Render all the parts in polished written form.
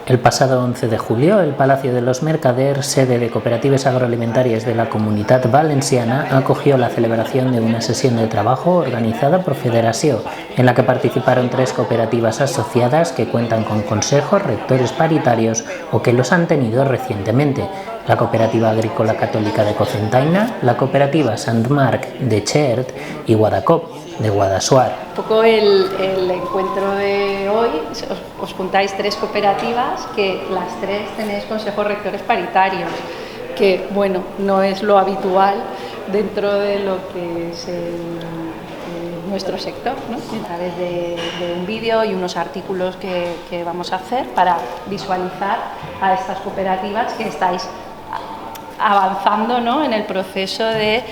El pasado 11 de julio, el Palacio de los Mercader, sede de Cooperatives Agroalimentarias de la Comunitat Valenciana, acogió la celebración de una sesión de trabajo organizada por Federació, en la que participaron 3 cooperativas asociadas que cuentan con consejos rectores paritarios o que los han tenido recientemente: la Cooperativa Agrícola Católica de Cocentaina, la Cooperativa Sant Marc de Xert y Guadacop de Guadassuar. Un poco el encuentro de hoy, os juntáis 3 cooperativas que las 3 tenéis consejos rectores paritarios, que bueno, no es lo habitual dentro de lo que es nuestro sector, ¿no? A través de un vídeo y unos artículos que vamos a hacer para visualizar a estas cooperativas que estáis avanzando, ¿no?, en el proceso de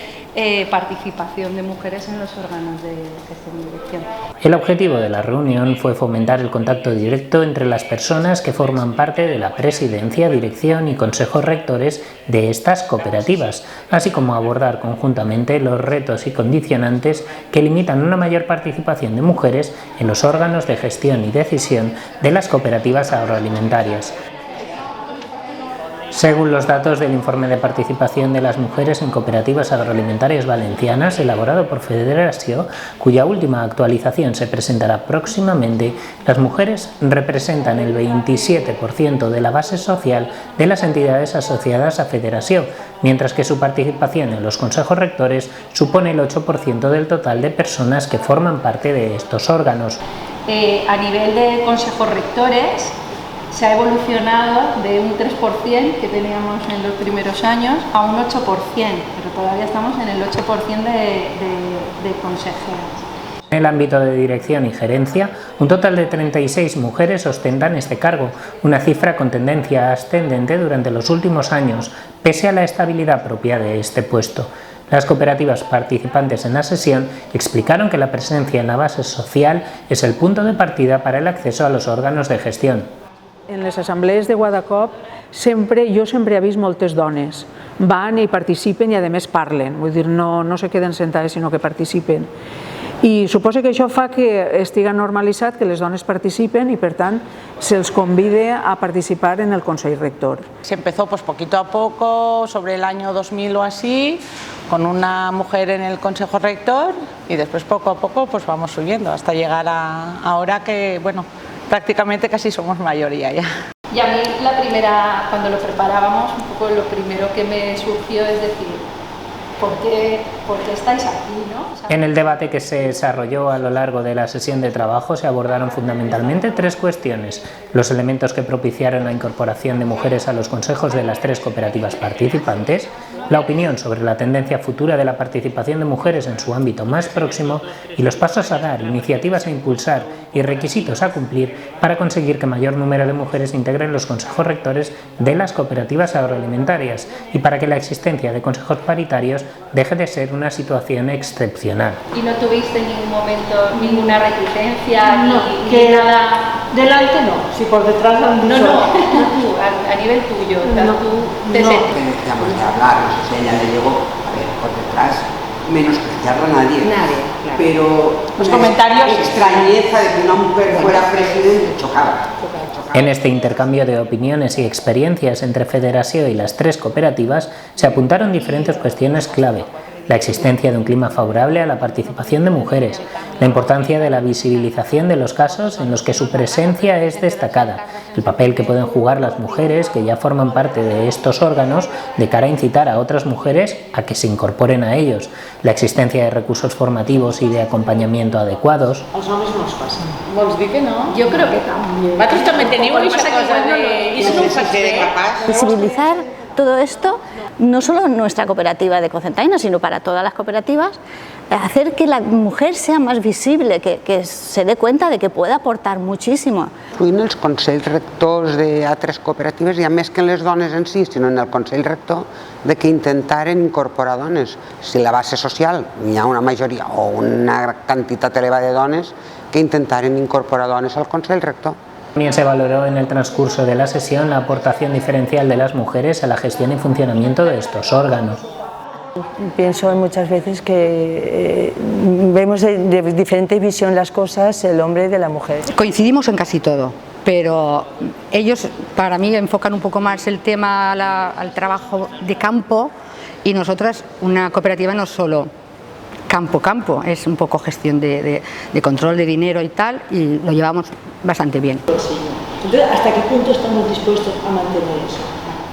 participación de mujeres en los órganos de gestión y dirección. El objetivo de la reunión fue fomentar el contacto directo entre las personas que forman parte de la presidencia, dirección y consejos rectores de estas cooperativas, así como abordar conjuntamente los retos y condicionantes que limitan una mayor participación de mujeres en los órganos de gestión y decisión de las cooperativas agroalimentarias. Según los datos del Informe de Participación de las Mujeres en Cooperativas Agroalimentarias Valencianas, elaborado por Federació, cuya última actualización se presentará próximamente, las mujeres representan el 27% de la base social de las entidades asociadas a Federació, mientras que su participación en los consejos rectores supone el 8% del total de personas que forman parte de estos órganos. A nivel de consejos rectores, se ha evolucionado de un 3% que teníamos en los primeros años a un 8%, pero todavía estamos en el 8% de consejeras. En el ámbito de dirección y gerencia, un total de 36 mujeres ostentan este cargo, una cifra con tendencia ascendente durante los últimos años, pese a la estabilidad propia de este puesto. Las cooperativas participantes en la sesión explicaron que la presencia en la base social es el punto de partida para el acceso a los órganos de gestión. En les assemblees de Guadacop jo sempre he vist moltes dones. Van i participen i a més parlen, vull dir, no se queden sentades sinó que participen. I suposo que això fa que estigui normalitzat que les dones participen i per tant se'ls convide a participar en el Consell Rector. Se empezó pues poquito a poco, sobre el año 2000 o así, con una mujer en el Consejo Rector y después poco a poco pues vamos subiendo hasta llegar a ahora que, bueno, prácticamente casi somos mayoría ya. Y a mí la primera, cuando lo preparábamos, un poco lo primero que me surgió es decir, ¿por qué estáis aquí, no? O sea, en el debate que se desarrolló a lo largo de la sesión de trabajo se abordaron fundamentalmente 3 cuestiones: los elementos que propiciaron la incorporación de mujeres a los consejos de las 3 cooperativas participantes, la opinión sobre la tendencia futura de la participación de mujeres en su ámbito más próximo y los pasos a dar, iniciativas a impulsar y requisitos a cumplir para conseguir que mayor número de mujeres integren los consejos rectores de las cooperativas agroalimentarias y para que la existencia de consejos paritarios deje de ser una situación excepcional. ¿Y no tuviste en ningún momento ninguna reticencia? No, ni nada. Delante no, si por detrás han dicho... No tú, a nivel tuyo. No, tú te sientes. Necesitamos de hablar, no sé si a ella le llegó, a ver, por detrás, menospreciarlo a nadie. Claro. Pero los comentarios, extrañeza de que una mujer fuera presidente chocaba. En este intercambio de opiniones y experiencias entre Federació y las 3 cooperativas se apuntaron diferentes cuestiones clave: la existencia de un clima favorable a la participación de mujeres, la importancia de la visibilización de los casos en los que su presencia es destacada, el papel que pueden jugar las mujeres que ya forman parte de estos órganos de cara a incitar a otras mujeres a que se incorporen a ellos, la existencia de recursos formativos y de acompañamiento adecuados. Els homes no els passen. Vols dir que no? Yo creo que también. Vosaltres també teniu aquesta cosa de... I no ho saps fer? Visibilizar todo esto, no solo en nuestra cooperativa de Cocentaina, sino para todas las cooperativas, hacer que la mujer sea más visible, que se dé cuenta de que puede aportar muchísimo. En els consells rectors d'altres cooperatives hi ha més que en les dones en si, sinó en el consell rector, de que intentaren incorporar dones. Si la base social hi ha una majoria o una quantitat elevada de dones, que intentaren incorporar dones al consell rector. También se valoró en el transcurso de la sesión la aportación diferencial de las mujeres a la gestión y funcionamiento de estos órganos. Pienso muchas veces que vemos de diferente visión las cosas el hombre de la mujer. Coincidimos en casi todo. pero ellos para mí enfocan un poco más el tema al trabajo de campo, y nosotras, una cooperativa no es solo campo, es un poco gestión de control de dinero y tal, y lo llevamos bastante bien. Entonces, ¿hasta qué punto estamos dispuestos a mantener eso?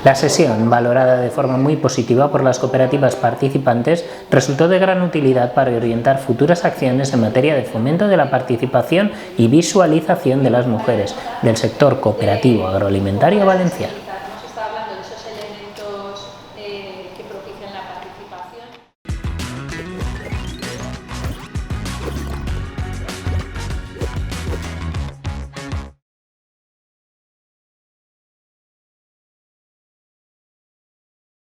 La sesión, valorada de forma muy positiva por las cooperativas participantes, resultó de gran utilidad para orientar futuras acciones en materia de fomento de la participación y visualización de las mujeres del sector cooperativo agroalimentario valenciano.